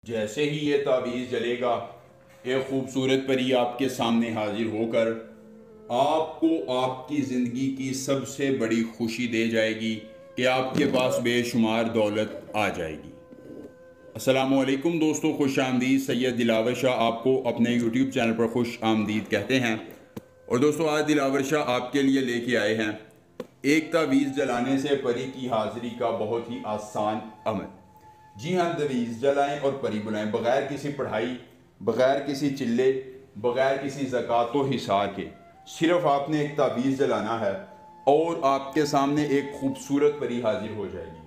जैसे ही ये तावीज़ जलेगा, एक खूबसूरत परी आपके सामने हाजिर होकर आपको आपकी ज़िंदगी की सबसे बड़ी खुशी दे जाएगी कि आपके पास बेशुमार दौलत आ जाएगी। अस्सलामुअलैकुम दोस्तों, खुश आमदीद। सैयद दिलावर शाह आपको अपने यूट्यूब चैनल पर खुश आमदीद कहते हैं। और दोस्तों, आज दिलावर शाह आपके लिए लेके आए हैं एक तावीज़ जलाने से परी की हाजिरी का बहुत ही आसान अमल। जी हाँ, तावीज़ जलाएं और परी बुलाएं, बग़ैर किसी पढ़ाई, बग़ैर किसी चिल्ले, बग़ैर किसी ज़कात व हिसार के। सिर्फ आपने एक तावीज़ जलाना है और आपके सामने एक खूबसूरत परी हाजिर हो जाएगी।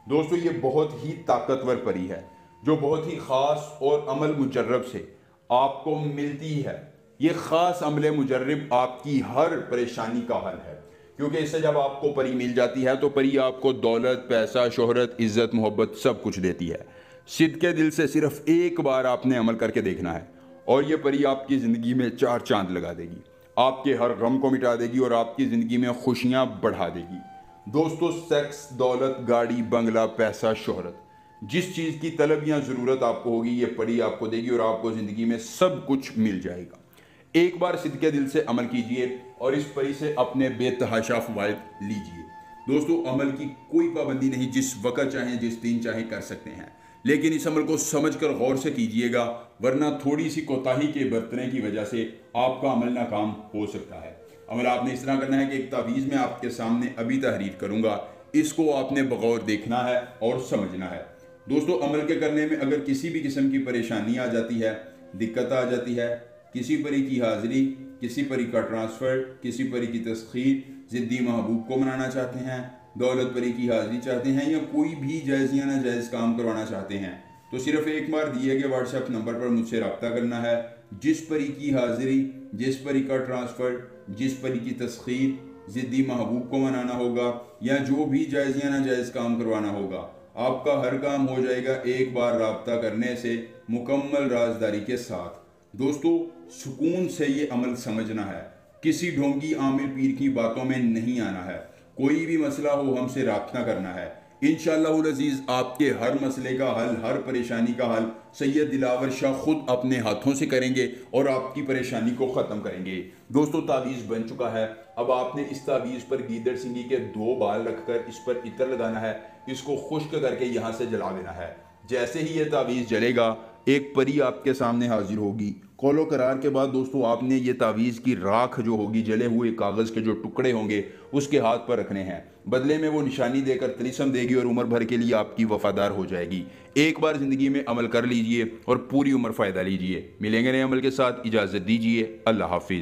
दोस्तों, ये बहुत ही ताकतवर परी है जो बहुत ही ख़ास और अमल मुजर्रब से आपको मिलती है। ये ख़ास अमल मुजर्रब आपकी हर परेशानी का हल है, क्योंकि इससे जब आपको परी मिल जाती है तो परी आपको दौलत, पैसा, शोहरत, इज़्ज़त, मोहब्बत सब कुछ देती है। सिद्के दिल से सिर्फ एक बार आपने अमल करके देखना है और ये परी आपकी ज़िंदगी में चार चांद लगा देगी, आपके हर गम को मिटा देगी और आपकी ज़िंदगी में खुशियाँ बढ़ा देगी। दोस्तों, सेक्स, दौलत, गाड़ी, बंगला, पैसा, शोहरत, जिस चीज़ की तलब या ज़रूरत आपको होगी ये परी आपको देगी और आपको ज़िंदगी में सब कुछ मिल जाएगा। एक बार सिद्के दिल से अमल कीजिए और इस परी से अपने बेतहाशा फ़वाइद लीजिए। दोस्तों, अमल की कोई पाबंदी नहीं, जिस वक़्त चाहें, जिस दिन चाहें कर सकते हैं, लेकिन इस अमल को समझकर गौर से कीजिएगा, वरना थोड़ी सी कोताही के बरतने की वजह से आपका अमल नाकाम हो सकता है। अमल आपने इस तरह करना है कि एक तावीज़ में आपके सामने अभी तहरीर करूँगा, इसको आपने बगौर देखना है और समझना है। दोस्तों, अमल के करने में अगर किसी भी किस्म की परेशानी आ जाती है, दिक्कत आ जाती है, किसी परी की हाज़िरी, किसी परी का ट्रांसफ़र, किसी परी की तस्खीर, ज़िद्दी महबूब को मनाना चाहते हैं, दौलत परी की हाज़िरी चाहते हैं या कोई भी जायज़ या नाजायज़ काम करवाना चाहते हैं, तो सिर्फ एक बार दिए गए व्हाट्सएप नंबर पर मुझसे रब्ता करना है। जिस परी की हाज़िरी, जिस परी का ट्रांसफ़र, जिस परी की तस्खीर, ज़िद्दी महबूब को मनाना होगा या जो भी जायज़ या नाजायज़ काम करवाना होगा, आपका हर काम हो जाएगा एक बार रब्ता करने से, मुकम्मल राजदारी के साथ। दोस्तों, सुकून से ये अमल समझना है, किसी ढोंगी आमिर पीर की बातों में नहीं आना है। कोई भी मसला हो हमसे राब्ता करना है। इंशाअल्लाह अज़ीज़ आपके हर मसले का हल, हर परेशानी का हल सैयद दिलावर शाह खुद अपने हाथों से करेंगे और आपकी परेशानी को ख़त्म करेंगे। दोस्तों, तावीज़ बन चुका है। अब आपने इस तावीज़ पर गीदड़ सिंगी के 2 बाल रखकर इस पर इत्र लगाना है, इसको खुश्क करके यहाँ से जला देना है। जैसे ही ये तावीज़ जलेगा, एक परी आपके सामने हाजिर होगी। कौलो करार के बाद दोस्तों, आपने ये तावीज़ की राख जो होगी, जले हुए कागज़ के जो टुकड़े होंगे, उसके हाथ पर रखने हैं। बदले में वो निशानी देकर तिलिस्म देगी और उम्र भर के लिए आपकी वफादार हो जाएगी। एक बार ज़िंदगी में अमल कर लीजिए और पूरी उम्र फ़ायदा लीजिए। मिलेंगे नए अमल के साथ, इजाज़त दीजिए। अल्लाह हाफिज़।